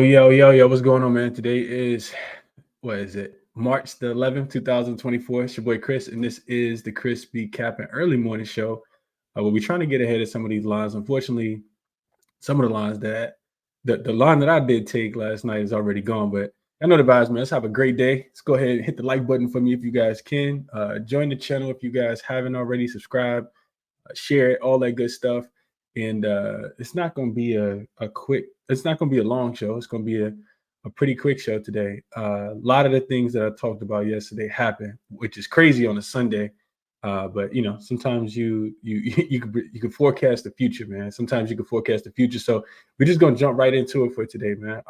Yo, what's going on, man? Today is, what is it? March the 11th, 2024. It's your boy Chris, and this is the ChrisBeCappinn early morning show where we're trying to get ahead of some of these lines. Unfortunately, some of the lines the line that I did take last night is already gone, but I know the vibes, man. Let's have a great day. Let's go ahead and hit the like button for me if you guys can. Join the channel if you guys haven't already. Subscribe, share it, all that good stuff. And it's not going to be it's not going to be a long show. It's going to be a pretty quick show today. A lot of the things that I talked about yesterday happened, which is crazy on a Sunday. But sometimes you can forecast the future, man. Sometimes you can forecast the future. So we're just gonna jump right into it for today, man.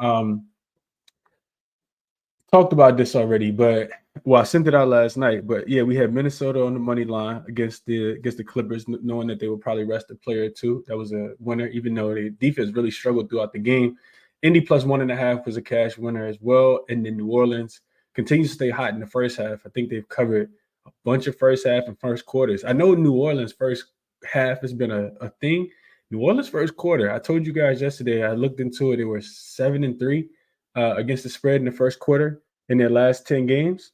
Talked about this already, but I sent it out last night. But yeah, we had Minnesota on the money line against the Clippers, knowing that they would probably rest a player or two. That was a winner, even though the defense really struggled throughout the game. Indy plus 1.5 was a cash winner as well. And then New Orleans continues to stay hot in the first half. I think they've covered a bunch of first half and first quarters. I know New Orleans first half has been a thing. New Orleans first quarter, I told you guys yesterday, I looked into it. They were 7-3 against the spread in the first quarter in their last 10 games.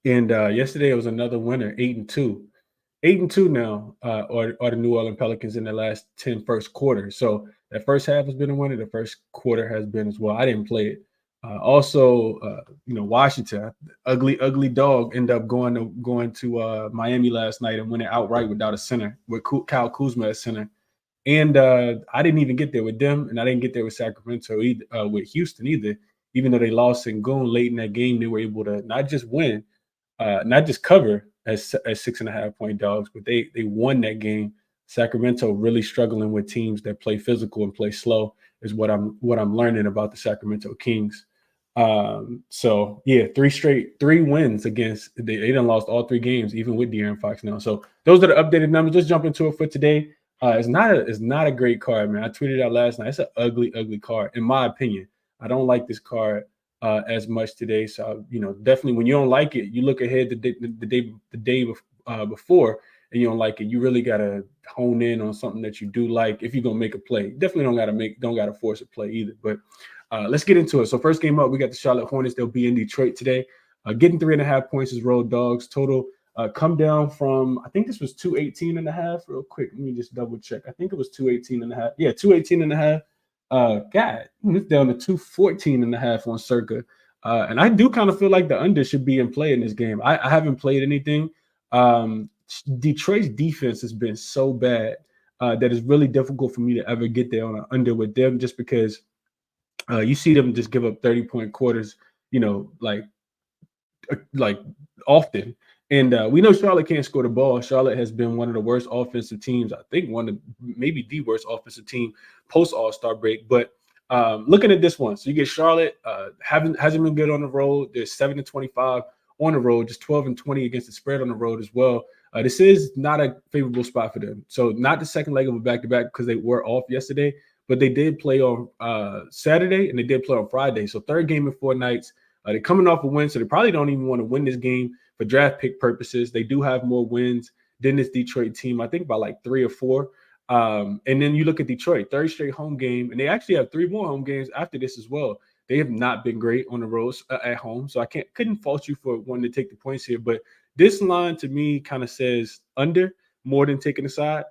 And yesterday it was another winner, 8-2. 8-2 now are the New Orleans Pelicans in the last 10 first quarters. So that first half has been a winner. The first quarter has been as well. I didn't play it. Washington, ugly dog, ended up going to Miami last night and winning outright without a center, with Kyle Kuzma at center. And I didn't even get there with them, and I didn't get there with Sacramento either, with Houston either. Even though they lost in Goon late in that game, they were able to not just win, not just cover as 6.5 point dogs, but they won that game. Sacramento really struggling with teams that play physical and play slow is what I'm learning about the Sacramento Kings. So yeah, three wins against they done lost all 3 games, even with De'Aaron Fox now. So those are the updated numbers. Let's jump into it for today. It's not a great card, man. I tweeted out last night. It's an ugly card, in my opinion. I don't like this card as much today. So definitely when you don't like it, you look ahead the day before, and you don't like it, you really gotta hone in on something that you do like. If you're gonna make a play, definitely don't gotta force a play either. But let's get into it. So first game up, we got the Charlotte Hornets. They'll be in Detroit today. Getting 3.5 points is road dogs. Total come down from, I think this was 218.5. Real quick, let me just double check. I think it was 218.5. Yeah, 218.5. God, it's down to 214.5 on Circa. And I do kind of feel like the under should be in play in this game. I haven't played anything. Detroit's defense has been so bad that it's really difficult for me to ever get there on an under with them, just because you see them just give up 30-point quarters, like often. And we know Charlotte can't score the ball. Charlotte has been one of the worst offensive teams. I think maybe the worst offensive team post All-Star break. But looking at this one, so you get Charlotte hasn't been good on the road. They're 7-25 on the road, just 12-20 against the spread on the road as well. This is not a favorable spot for them. So not the second leg of a back-to-back, because they were off yesterday, but they did play on Saturday and they did play on Friday. So third game in 4 nights. They're coming off a win, so they probably don't even want to win this game for draft pick purposes. They do have more wins than this Detroit team, I think by like 3 or 4. And then you look at Detroit, 3rd straight home game, and they actually have 3 more home games after this as well. They have not been great on the road at home, so I couldn't fault you for wanting to take the points here. But this line to me kind of says under more than taking the side.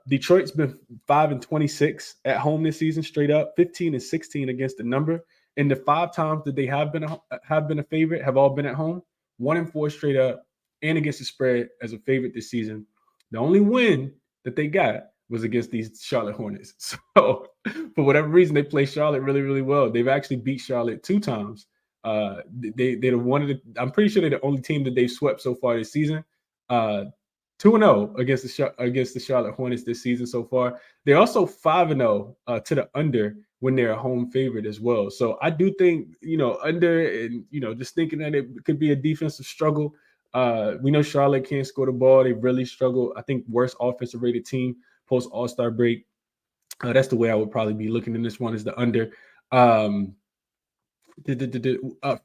Detroit's been 5-26 at home this season, straight up, 15-16 against the number. And the 5 times that they have been a favorite have all been at home, 1-4 straight up, and against the spread as a favorite this season. The only win that they got was against these Charlotte Hornets. So for whatever reason, they play Charlotte really, really well. They've actually beat Charlotte 2 times. They're one of the. I'm pretty sure they're the only team that they've swept so far this season. 2-0 against the Charlotte Hornets this season so far. They're also 5-0 to the under when they're a home favorite as well. So I do think, under, and, just thinking that it could be a defensive struggle. We know Charlotte can't score the ball. They really struggle. I think worst offensive rated team post All-Star break. That's the way I would probably be looking in this one, is the under. As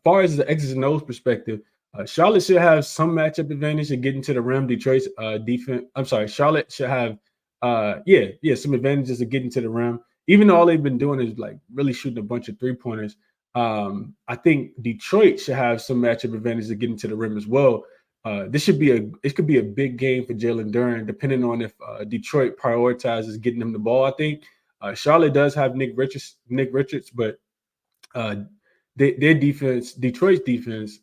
far as the X's and O's perspective, Charlotte should have some matchup advantage in getting to the rim. Detroit's defense. I'm sorry, Charlotte should have some advantages of getting to the rim. even though all they've been doing is like really shooting a bunch of 3-pointers, I think Detroit should have some matchup advantage to get into the rim as well. It could be a big game for Jalen Duren, depending on if Detroit prioritizes getting him the ball. I think Charlotte does have Nick Richards, but uh, their defense, Detroit's defense,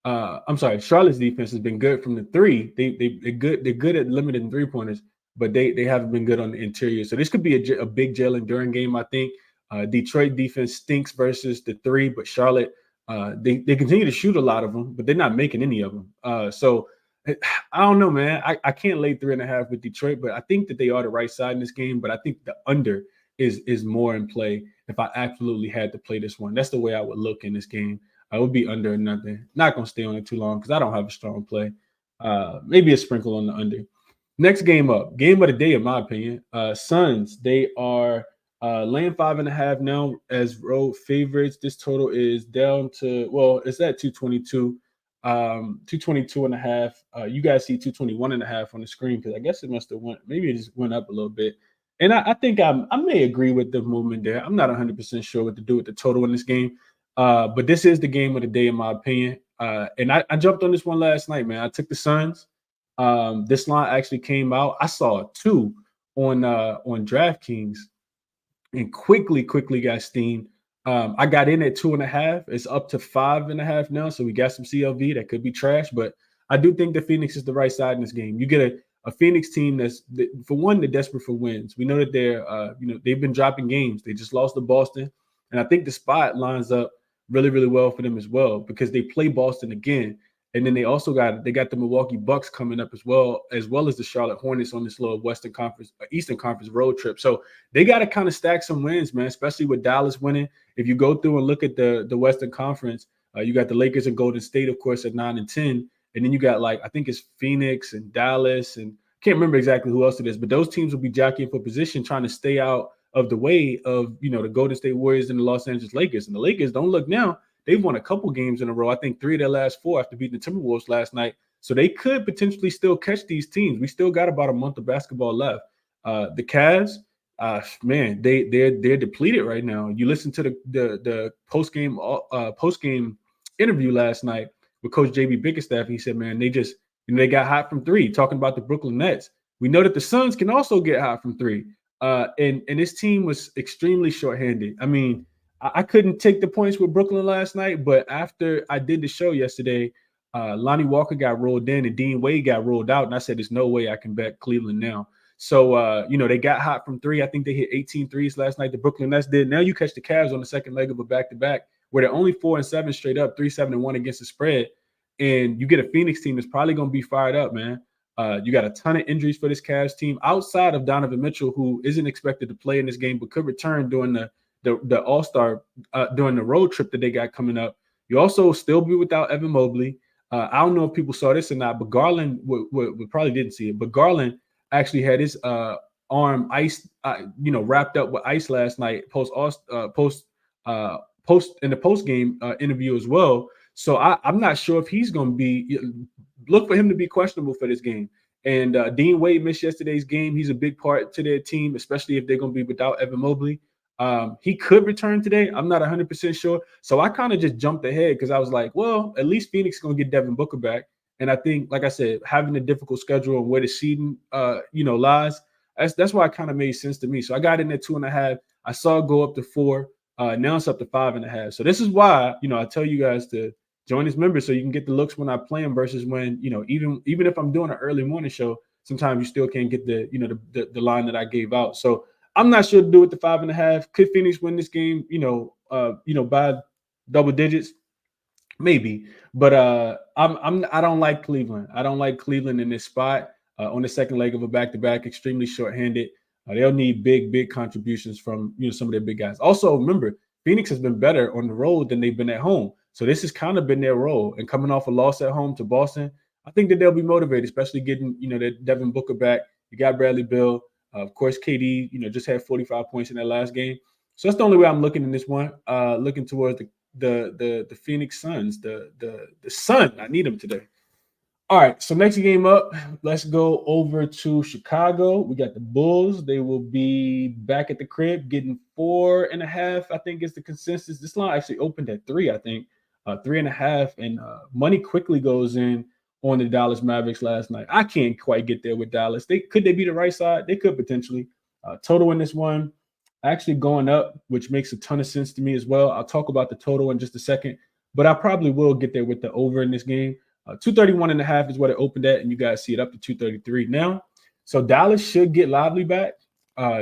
Charlotte's defense has been good from the three. They're good. They're good at limiting 3-pointers, but they haven't been good on the interior. So this could be a big Jalen Duren game. I think Detroit defense stinks versus the three, but Charlotte they continue to shoot a lot of them, but they're not making any of them. So I don't know, man. I can't lay 3.5 with Detroit, but I think that they are the right side in this game. But I think the under is more in play if I absolutely had to play this one. That's the way I would look in this game. I would be under nothing. Not going to stay on it too long because I don't have a strong play. Maybe a sprinkle on the under. Next game up. Game of the day, in my opinion. Suns, they are laying 5.5 now as road favorites. This total is down to, well, it's at 222. 222.5. You guys see 221.5 on the screen because I guess it must have maybe it just went up a little bit. And I think I may agree with the movement there. I'm not 100% sure what to do with the total in this game. But this is the game of the day, in my opinion. And I jumped on this one last night, man. I took the Suns. This line actually came out. I saw a 2 on DraftKings and quickly got steamed. I got in at 2.5. It's up to 5.5 now. So we got some CLV that could be trash, but I do think that Phoenix is the right side in this game. You get a Phoenix team that's, for one, they're desperate for wins. We know that they've been dropping games. They just lost to Boston, and I think the spot lines up really, really well for them as well because they play Boston again, and then they also got the Milwaukee Bucks coming up as well as the Charlotte Hornets on this little Eastern Conference road trip. So they got to kind of stack some wins, man, especially with Dallas winning. If you go through and look at the Western Conference, you got the Lakers and Golden State, of course, at 9 and 10. And then you got I think it's Phoenix and Dallas, and I can't remember exactly who else it is, but those teams will be jockeying for position, trying to stay out of the way of, the Golden State Warriors and the Los Angeles Lakers. And the Lakers, don't look now, they've won a couple games in a row. I think 3 of their last 4 after beating the Timberwolves last night. So they could potentially still catch these teams. We still got about a month of basketball left. The Cavs, man, they're depleted right now. You listen to the post-game interview last night with Coach JB Bickerstaff. He said, man, they got hot from 3, talking about the Brooklyn Nets. We know that the Suns can also get hot from 3. And this team was extremely shorthanded. I mean, I couldn't take the points with Brooklyn last night, but after I did the show yesterday, Lonnie Walker got rolled in and Dean Wade got rolled out. And I said, there's no way I can bet Cleveland now. So, they got hot from 3. I think they hit 18 threes last night. The Brooklyn Nets did. Now you catch the Cavs on the second leg of a back-to-back where they're only 4-7 straight up, 3-7-1 against the spread. And you get a Phoenix team that's probably going to be fired up, man. You got a ton of injuries for this Cavs team outside of Donovan Mitchell, who isn't expected to play in this game, but could return during the All-Star, during the road trip that they got coming up. You also still be without Evan Mobley. I don't know if people saw this or not, but Garland we probably didn't see it, but Garland actually had his arm ice, wrapped up with ice last night, post in the post-game interview as well. So I'm not sure if he's going to be. Look for him to be questionable for this game. And Dean Wade missed yesterday's game. He's a big part to their team, especially if they're going to be without Evan Mobley. He could return today. I'm not 100% sure. So I kind of just jumped ahead because I was like, well, at least Phoenix is going to get Devin Booker back. And I think, like I said, having a difficult schedule and where the seeding, lies, that's why it kind of made sense to me. So I got in at 2.5. I saw it go up to 4. Now it's up to 5.5. So this is why, I tell you guys to join as members so you can get the looks when I play them versus when, even if I'm doing an early morning show, sometimes you still can't get the line that I gave out. So I'm not sure to do with the 5.5. Could Phoenix win this game, by double digits? Maybe. But I don't like Cleveland. I don't like Cleveland in this spot on the second leg of a back-to-back, extremely shorthanded. They'll need big contributions from some of their big guys. Also, remember, Phoenix has been better on the road than they've been at home. So this has kind of been their role. And coming off a loss at home to Boston, I think that they'll be motivated, especially getting, that Devin Booker back. You got Bradley Beal. Of course, KD, just had 45 points in that last game. So that's the only way I'm looking in this one. Looking towards the Phoenix Suns. The Sun. I need them today. All right, so next game up, let's go over to Chicago. We got the Bulls. They will be back at the crib, getting 4.5. I think is the consensus. This line actually opened at 3. I think 3.5, and money quickly goes in on the Dallas Mavericks last night. I can't quite get there with Dallas. They be the right side. They could potentially total in this one actually going up, which makes a ton of sense to me as well. I'll talk about the total in just a second, but I probably will get there with the over in this game. 231.5 is what it opened at, and you guys see it up to 233 now. So Dallas should get lively back.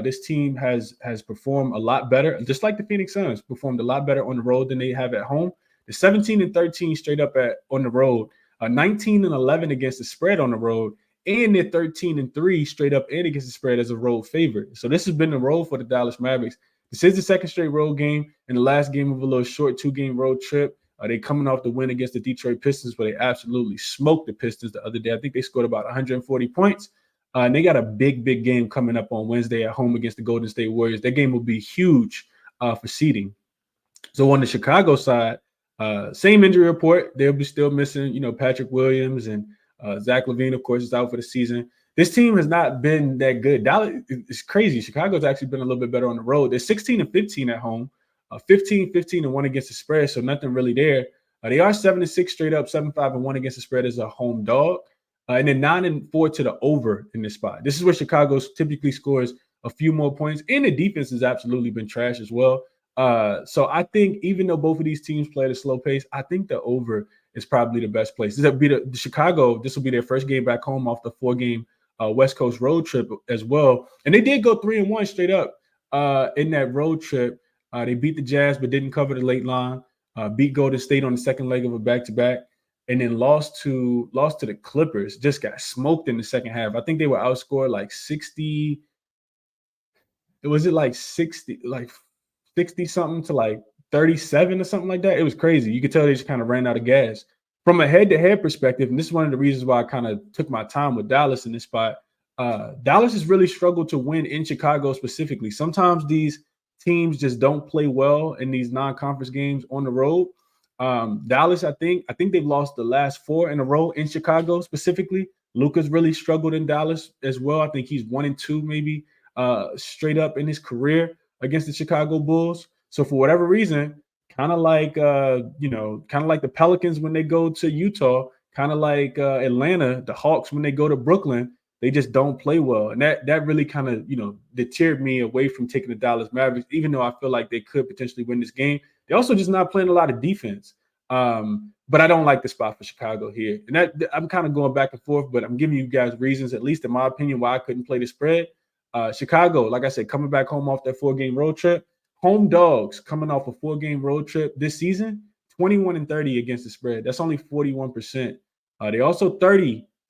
This team has performed a lot better, just like the Phoenix Suns performed a lot better on the road than they have at home. The 17-13 straight up at on the road, 19-11 against the spread on the road, and they're 13-3 straight up and against the spread as a road favorite. So this has been the road for the Dallas Mavericks. This is the second straight road game and the last game of a little short 2-game road trip. They coming off the win against the Detroit Pistons, where they absolutely smoked the Pistons the other day. I think they scored about 140 points. And they got a big game coming up on Wednesday at home against the Golden State Warriors. That game will be huge for seeding. So on the Chicago side, same injury report. They'll be still missing, Patrick Williams, and Zach LaVine, of course, is out for the season. This team has not been that good. Dallas is crazy. Chicago's actually been a little bit better on the road. They're 16-15 at home. 15-15-1 against the spread, so nothing really there. They are 7-6 straight up, 7-5-1 against the spread as a home dog, and then 9-4 to the over in this spot. This is where Chicago typically scores a few more points, and the defense has absolutely been trash as well. So I think even though both of these teams play at a slow pace, I think the over is probably the best place. This will be the Chicago. This will be their first game back home off the 4-game West Coast road trip as well, and they did go 3-1 straight up in that road trip. They beat the Jazz, but didn't cover the late line. Beat Golden State on the second leg of a back-to-back, and then lost to the Clippers. Just got smoked in the second half. I think they were outscored like 60. Was it like 60, like 60 something to like 37 or something like that? It was crazy. You could tell they just kind of ran out of gas. From a head-to-head perspective, and this is one of the reasons why I kind of took my time with Dallas in this spot. Dallas has really struggled to win in Chicago specifically. Sometimes these teams just don't play well in these non-conference games on the road. Dallas, I think they've lost the last 4 in a row in Chicago specifically. Luka's really struggled in Dallas as well. I think he's 1-2 maybe straight up in his career against the Chicago Bulls. So for whatever reason, kind of like the Pelicans when they go to Utah, kind of like Atlanta, the Hawks when they go to Brooklyn. They just don't play well. And that really kind of, deterred me away from taking the Dallas Mavericks, even though I feel like they could potentially win this game. They're also just not playing a lot of defense. But I don't like the spot for Chicago here. And that I'm kind of going back and forth, but I'm giving you guys reasons, at least in my opinion, why I couldn't play the spread. Chicago, like I said, coming back home off that 4-game road trip. Home dogs coming off a 4-game road trip this season, 21-30 against the spread. That's only 41%. They also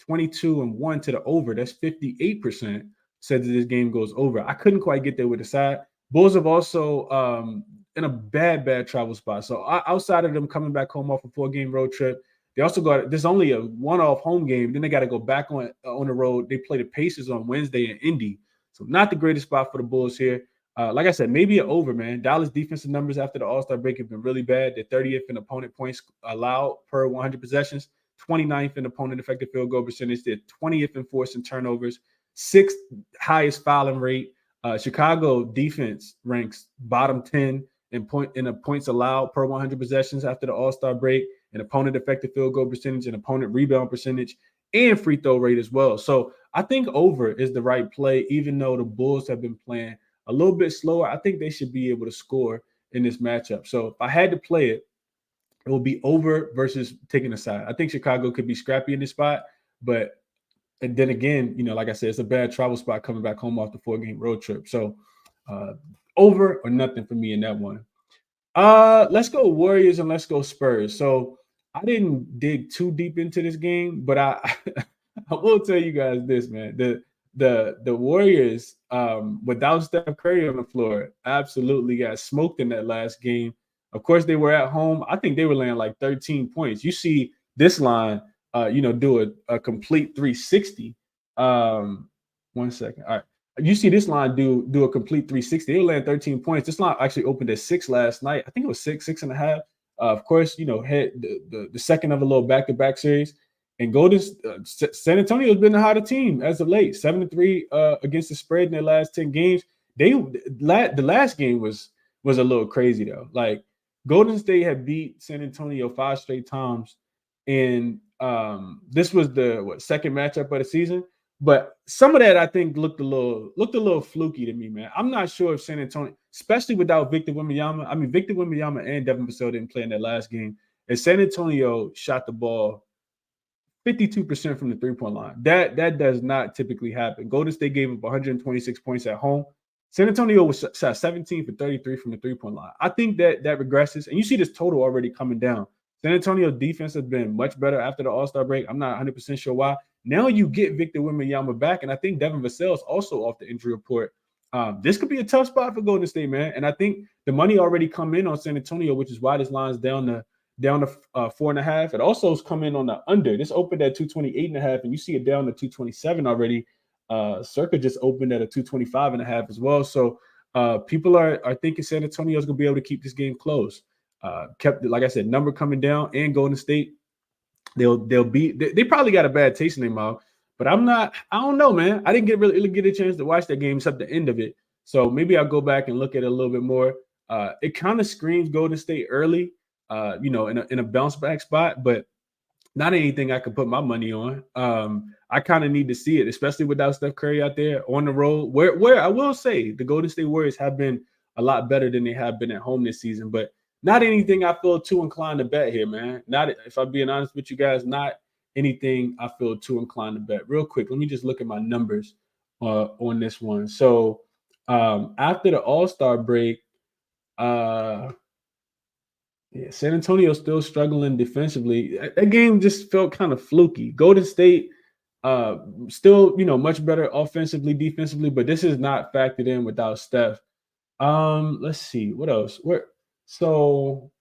22-1 to the over. That's 58% said that this game goes over. I couldn't quite get there with the side. Bulls have also in a bad travel spot. So outside of them coming back home off a 4-game road trip, they also got there's only a one-off home game. Then they got to go back on the road. They play the Pacers on Wednesday in Indy. So not the greatest spot for the Bulls here. Like I said, maybe an over, man. Dallas defensive numbers after the All-Star break have been really bad. They're 30th in opponent points allowed per 100 possessions. 29th in opponent effective field goal percentage. They're 20th in forcing turnovers, 6th highest fouling rate. Chicago defense ranks bottom 10 in points allowed per 100 possessions after the All-Star break, and opponent effective field goal percentage, and opponent rebound percentage, and free throw rate as well. So I think over is the right play, even though the Bulls have been playing a little bit slower. I think they should be able to score in this matchup. So if I had to play it, it will be over versus taking a side. I think Chicago could be scrappy in this spot, and then again, like I said, it's a bad travel spot coming back home off the 4-game road trip. So over or nothing for me in that one. Let's go Warriors and let's go Spurs. So I didn't dig too deep into this game, but I will tell you guys this, man. The Warriors, without Steph Curry on the floor, absolutely got smoked in that last game. Of course, they were at home. I think they were laying like 13 points. You see this line, do a complete 360. 1 second. All right. You see this line do a complete 360. They were laying 13 points. This line actually opened at 6 last night. I think it was 6.5. Of course, had the second of a little back-to-back series. And San Antonio has been the hotter team as of late, 7-3 against the spread in their last 10 games. The last game was a little crazy though. Like Golden State had beat San Antonio 5 straight times, and this was the second matchup of the season. But some of that I think looked a little fluky to me, man. I'm not sure if San Antonio, especially without Victor Wembanyama. I mean, Victor Wembanyama and Devin Vassell didn't play in that last game, and San Antonio shot the ball 52% from the three-point line. That does not typically happen. Golden State gave up 126 points at home. San Antonio was shot 17 for 33 from the three-point line. I think that regresses, and you see this total already coming down. San Antonio's defense has been much better after the All-Star break. I'm not 100% sure why. Now you get Victor Wembanyama back, and I think Devin Vassell is also off the injury report. This could be a tough spot for Golden State, man. And I think the money already come in on San Antonio, which is why this line's down to 4.5. It also has come in on the under. This opened at 228.5, and you see it down to 227 already. Circa just opened at a 225.5 as well. So people are thinking San Antonio is going to be able to keep this game close. Kept, like I said, number coming down, and Golden State, they'll be. They probably got a bad taste in their mouth, but I don't know, man. I didn't really get a chance to watch that game except the end of it. So maybe I'll go back and look at it a little bit more. It kind of screams Golden State early. In a bounce back spot, but not anything I could put my money on. I kind of need to see it, especially without Steph Curry out there on the road, where I will say the Golden State Warriors have been a lot better than they have been at home this season, but not anything I feel too inclined to bet here, man. Not, if I'm being honest with you guys, not anything I feel too inclined to bet. Real quick, let me just look at my numbers on this one. So after the All-Star break, San Antonio still struggling defensively. That game just felt kind of fluky. Golden State still, much better offensively, defensively, but this is not factored in without Steph. Let's see what else. So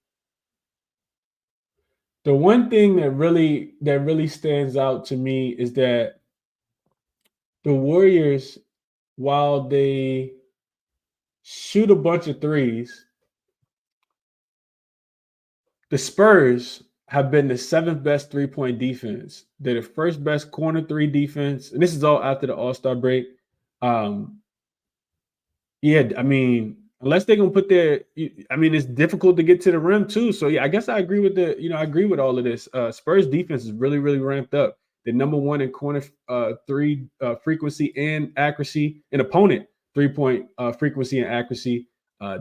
the one thing that really stands out to me is that the Warriors, while they shoot a bunch of threes, the Spurs have been the 7th best three-point defense. They're the 1st best corner 3 defense. And this is all after the All-Star break. Unless they're going to put it's difficult to get to the rim too. So, I guess I agree with I agree with all of this. Spurs defense is really, really ramped up. They're number 1 in corner 3 frequency and accuracy, and opponent 3-point frequency and accuracy.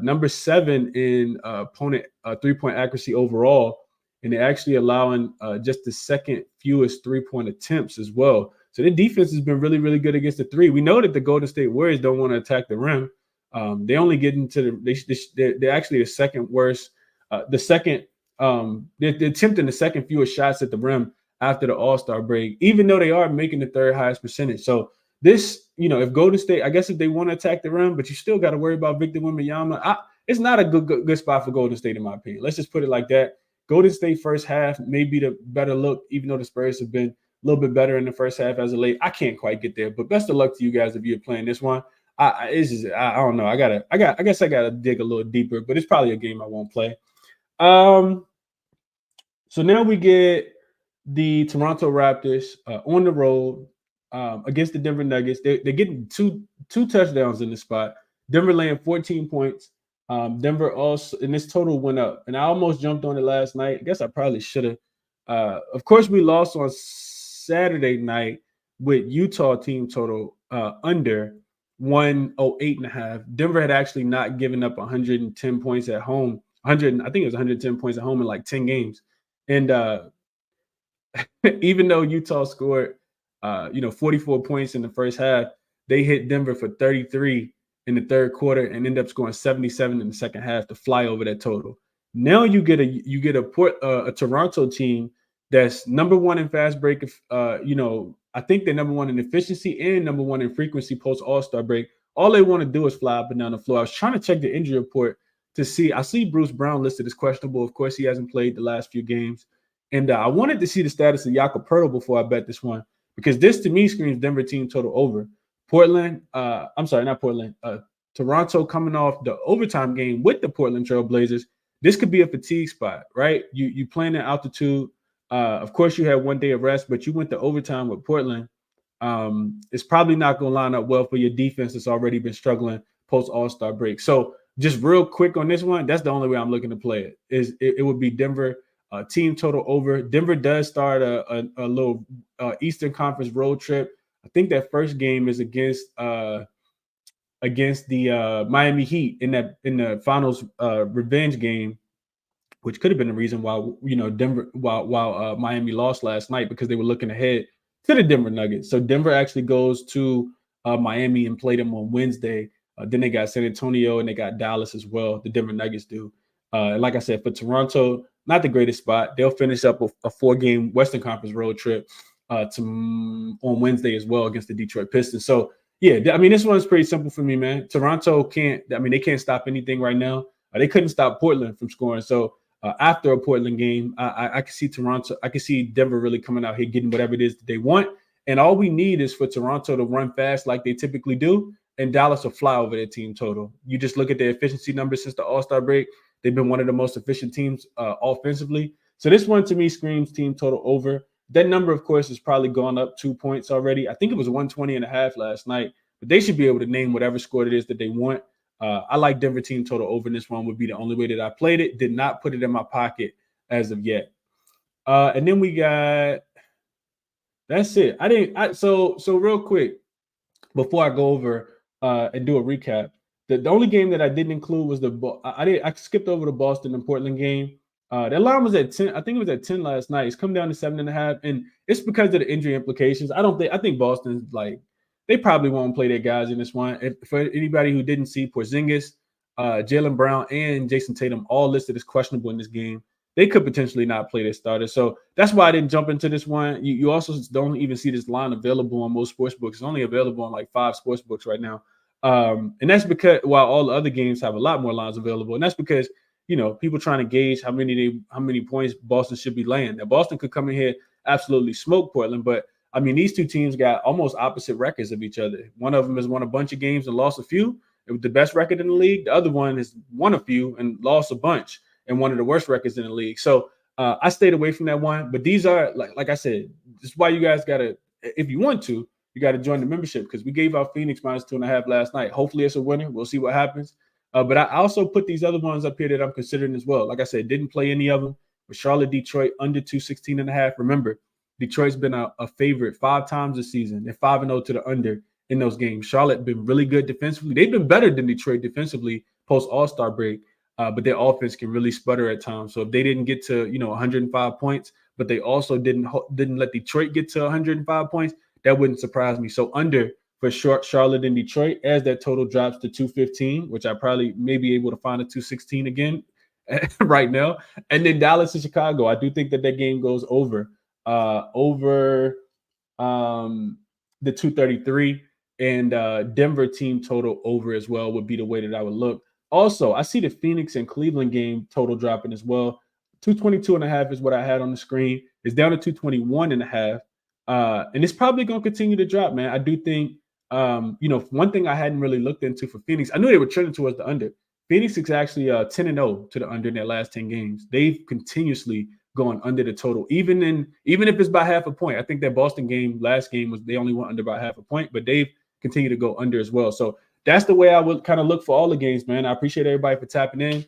Number 7 in opponent 3-point accuracy overall, and they're actually allowing just the second fewest 3-point attempts as well. So their defense has been really, really good against the 3. We know that the Golden State Warriors don't want to attack the rim. They only get into they're actually the second worst. They're attempting the second fewest shots at the rim after the All-Star break, even though they are making the 3rd highest percentage. So this, if Golden State, I guess if they want to attack the rim, but you still got to worry about Victor Wembanyama. It's not a good spot for Golden State, in my opinion. Let's just put it like that. Golden State first half may be the better look, even though the Spurs have been a little bit better in the first half as of late. I can't quite get there, but best of luck to you guys if you're playing this one. I don't know. I guess I gotta dig a little deeper, but it's probably a game I won't play. So now we get the Toronto Raptors on the road against the Denver Nuggets. They're getting two touchdowns in the spot. Denver laying 14 points. Denver also, and this total went up, and I almost jumped on it last night. I guess I probably should have. Of course, we lost on Saturday night with Utah team total under 108.5. Denver had actually not given up 110 points at home. I think it was 110 points at home in like 10 games. And even though Utah scored 44 points in the first half, they hit Denver for 33 in the third quarter and end up scoring 77 in the second half to fly over that total. Now you get a Toronto team that's number 1 in fast break. I think they're number 1 in efficiency and number 1 in frequency post All-Star break. All they want to do is fly up and down the floor. I was trying to check the injury report to see. I see Bruce Brown listed as questionable. Of course, he hasn't played the last few games. And I wanted to see the status of Jakob Poeltl before I bet this one, because this to me screams Denver team total over. Toronto coming off the overtime game with the Portland Trail Blazers. This could be a fatigue spot, right? You playing at altitude. Of course, you had 1 day of rest, but you went to overtime with Portland. It's probably not going to line up well for your defense that's already been struggling post All-Star break. So just real quick on this one, that's the only way I'm looking to play it. It would be Denver team total over. Denver does start a little Eastern Conference road trip. I think that first game is against the Miami Heat in the finals revenge game, which could have been the reason why Denver while Miami lost last night, because they were looking ahead to the Denver Nuggets. So Denver actually goes to Miami and play them on Wednesday. Then they got San Antonio and they got Dallas as well. The Denver Nuggets do. Like I said, for Toronto, not the greatest spot. They'll finish up a 4-game Western Conference road trip on Wednesday as well against the Detroit Pistons. So yeah, I mean, this one's pretty simple for me, man. Toronto they can't stop anything right now. They couldn't stop Portland from scoring. So after a Portland game, I can see Toronto. I can see Denver really coming out here getting whatever it is that they want. And all we need is for Toronto to run fast like they typically do, and Dallas will fly over their team total. You just look at their efficiency numbers since the All-Star break. They've been one of the most efficient teams offensively. So this one to me screams team total over. That number, of course, has probably gone up 2 points already. I think it was 120.5 last night, but they should be able to name whatever score it is that they want. I like Denver team total over in this one. Would be the only way that I played it. Did not put it in my pocket as of yet. And then we got, that's it. So real quick, before I go over and do a recap, the only game that I didn't include was I skipped over the Boston and Portland game. That line was at 10. I think it was at 10 last night. It's come down to 7.5, and it's because of the injury implications. I think Boston's they probably won't play their guys in this one. For anybody who didn't see, Porzingis, Jaylen Brown, and Jason Tatum all listed as questionable in this game. They could potentially not play their starters. So that's why I didn't jump into this one. You also don't even see this line available on most sports books. It's only available on 5 sports books right now. And that's because while all the other games have a lot more lines available, and that's because people trying to gauge how many points Boston should be laying. Now Boston could come in here absolutely smoke Portland, but I mean these two teams got almost opposite records of each other. One of them has won a bunch of games and lost a few. It was the best record in the league. The other one has won a few and lost a bunch and one of the worst records in the league. So I stayed away from that one. But these are like I said, this is why you guys gotta, if you want to, you got to join the membership, because we gave out Phoenix -2.5 last night. Hopefully it's a winner. We'll see what happens. But I also put these other ones up here that I'm considering as well. Like I said, didn't play any of them. But Charlotte, Detroit, under 216.5. Remember, Detroit's been a favorite 5 times this season. They're 5-0 to the under in those games. Charlotte been really good defensively. They've been better than Detroit defensively post All-Star break, but their offense can really sputter at times. So if they didn't get to 105 points, but they also didn't let Detroit get to 105 points, that wouldn't surprise me. So under for Charlotte and Detroit, as that total drops to 215, which I probably may be able to find a 216 again right now. And then Dallas and Chicago, I do think that game goes over the 233, and Denver team total over as well would be the way that I would look. Also, I see the Phoenix and Cleveland game total dropping as well. 222.5 is what I had on the screen. It's down to 221.5. And it's probably going to continue to drop, man. I do think, one thing I hadn't really looked into for Phoenix, I knew they were trending towards the under. Phoenix is actually 10-0 to the under in their last 10 games. They've continuously gone under the total, even if it's by half a point. I think that Boston game, last game, was they only went under by half a point, but they've continued to go under as well. So that's the way I would kind of look for all the games, man. I appreciate everybody for tapping in.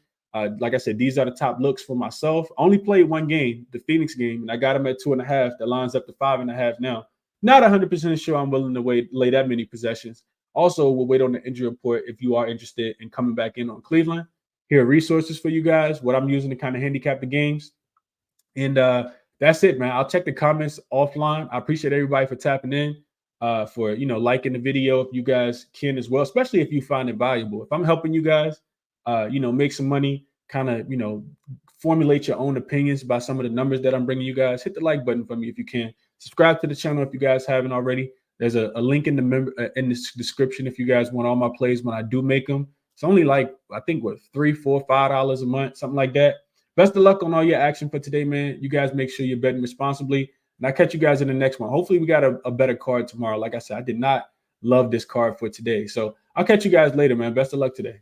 Like I said, these are the top looks for myself. I only played one game, the Phoenix game, and I got them at 2.5. That lines up to 5.5 now. Not 100% sure I'm willing to lay that many possessions. Also, we'll wait on the injury report if you are interested in coming back in on Cleveland. Here are resources for you guys, what I'm using to kind of handicap the games. And that's it, man. I'll check the comments offline. I appreciate everybody for tapping in, for liking the video if you guys can as well, especially if you find it valuable. If I'm helping you guys, make some money, kind of, formulate your own opinions by some of the numbers that I'm bringing you guys, hit the like button for me if you can. Subscribe to the channel if you guys haven't already. There's a link in the description if you guys want all my plays when I do make them. It's only I think, $3, $4, $5 a month, something like that. Best of luck on all your action for today, man. You guys make sure you're betting responsibly. And I'll catch you guys in the next one. Hopefully we got a better card tomorrow. Like I said, I did not love this card for today. So I'll catch you guys later, man. Best of luck today.